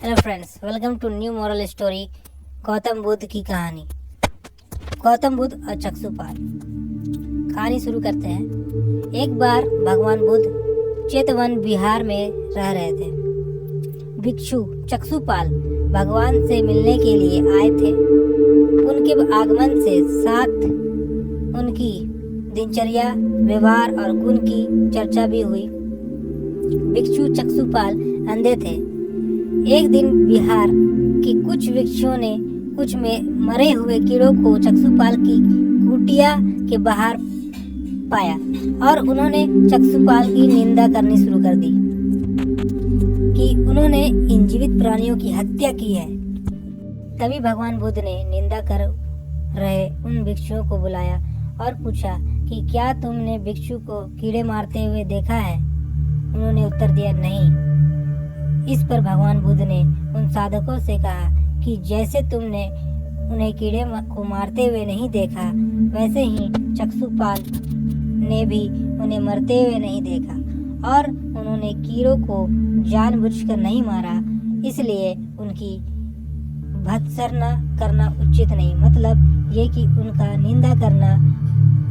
Hello friends, welcome to new moral story. Gautam Buddha की कहानी। गौतम बुद्ध और चक्षुपाल। कहानी शुरू करते हैं। एक बार भगवान बुद्ध चेतवन बिहार में रह रहे थे। भिक्षु चक्षुपाल भगवान से मिलने के लिए आए थे। उनके आगमन से साथ उनकी दिनचर्या, व्यवहार और गुण की चर्चा भी हुई। भिक्षु चक्षुपाल अंधे थे। एक दिन बिहार के कुछ वृक्षों ने कुछ में मरे हुए कीड़ों को चक्षुपाल की कुटिया के बाहर पाया और उन्होंने चक्षुपाल की निंदा करनी शुरू कर दी कि उन्होंने इन जीवित प्राणियों की हत्या की है। तभी भगवान बुद्ध ने निंदा कर रहे उन भिक्षुओं को बुलाया और पूछा कि क्या तुमने भिक्षु को कीड़े मारते हुए देखा है? उन्होंने उत्तर दिया, नहीं। इस पर भगवान बुद्ध ने उन साधकों से कहा कि जैसे तुमने उन्हें कीड़े को मारते हुए नहीं देखा, वैसे ही चक्षुपाल ने भी उन्हें मरते हुए नहीं देखा और उन्होंने कीड़ों को जानबूझकर नहीं मारा, इसलिए उनकी भर्त्सना करना उचित नहीं। मतलब ये कि उनका निंदा करना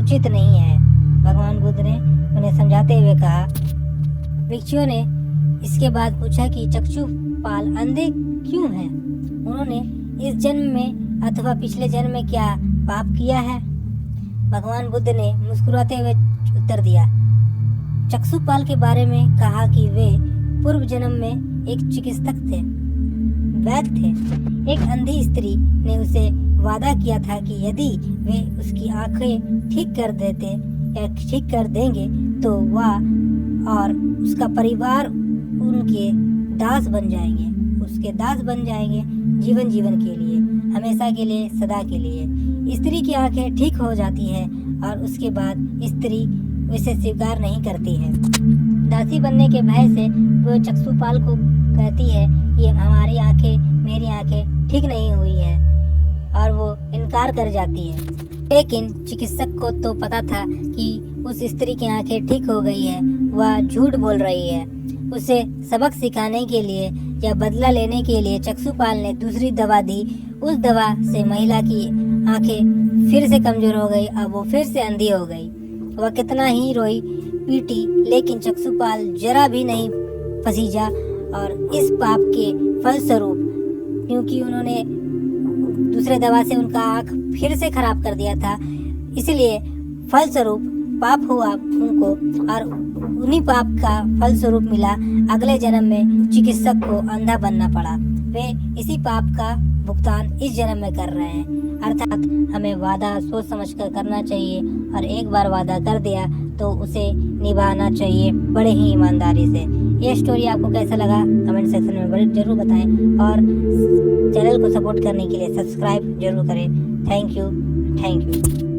उचित नहीं है। भगवान बुद्ध ने उन्हें समझाते हुए कहा। भिक्षुओं ने इसके बाद पूछा कि चक्षुपाल अंधे क्यों हैं? उन्होंने इस जन्म में अथवा पिछले जन्म में क्या पाप किया है? भगवान बुद्ध ने मुस्कुराते हुए उत्तर दिया। चक्षुपाल के बारे में कहा कि वे पूर्व जन्म में एक चिकित्सक थे, वैद्य थे। एक अंधी स्त्री ने उसे वादा किया था कि यदि वे उसकी आंखें ठीक कर देते या ठीक कर देंगे तो वह और उसका परिवार उनके दास बन जाएंगे, उसके दास बन जाएंगे जीवन के लिए, हमेशा के लिए, सदा के लिए। स्त्री की आंखें ठीक हो जाती है और उसके बाद स्त्री उसे स्वीकार नहीं करती है। दासी बनने के भय से वो चक्षुपाल को कहती है कि हमारी आंखें, मेरी आंखें ठीक नहीं हुई है, और वो इनकार कर जाती है। लेकिन चिकित्सक को तो पता था कि उस स्त्री की आंखें ठीक हो गई है, वह झूठ बोल रही है। उसे सबक सिखाने के लिए या बदला लेने के लिए चक्षुपाल ने दूसरी दवा दी। उस दवा से महिला की आंखें फिर से कमजोर हो गई। अब वो फिर से अंधी हो गई। वह कितना ही रोई पीटी, लेकिन चक्षुपाल जरा भी नहीं पसीजा। और इस पाप के फलस्वरूप, क्योंकि उन्होंने दूसरे दवा से उनका आँख फिर से खराब कर दिया था, इसलिए फलस्वरूप पाप हुआ उनको, और उन्हीं पाप का फलस्वरूप मिला अगले जन्म में चिकित्सक को अंधा बनना पड़ा। वे इसी पाप का भुगतान इस जन्म में कर रहे हैं। अर्थात हमें वादा सोच समझ कर करना चाहिए, और एक बार वादा कर दिया तो उसे निभाना चाहिए बड़े ही ईमानदारी से। ये स्टोरी आपको कैसा लगा कमेंट सेक्शन में जरूर बताएं, और चैनल को सपोर्ट करने के लिए सब्सक्राइब जरूर करें। Thank you.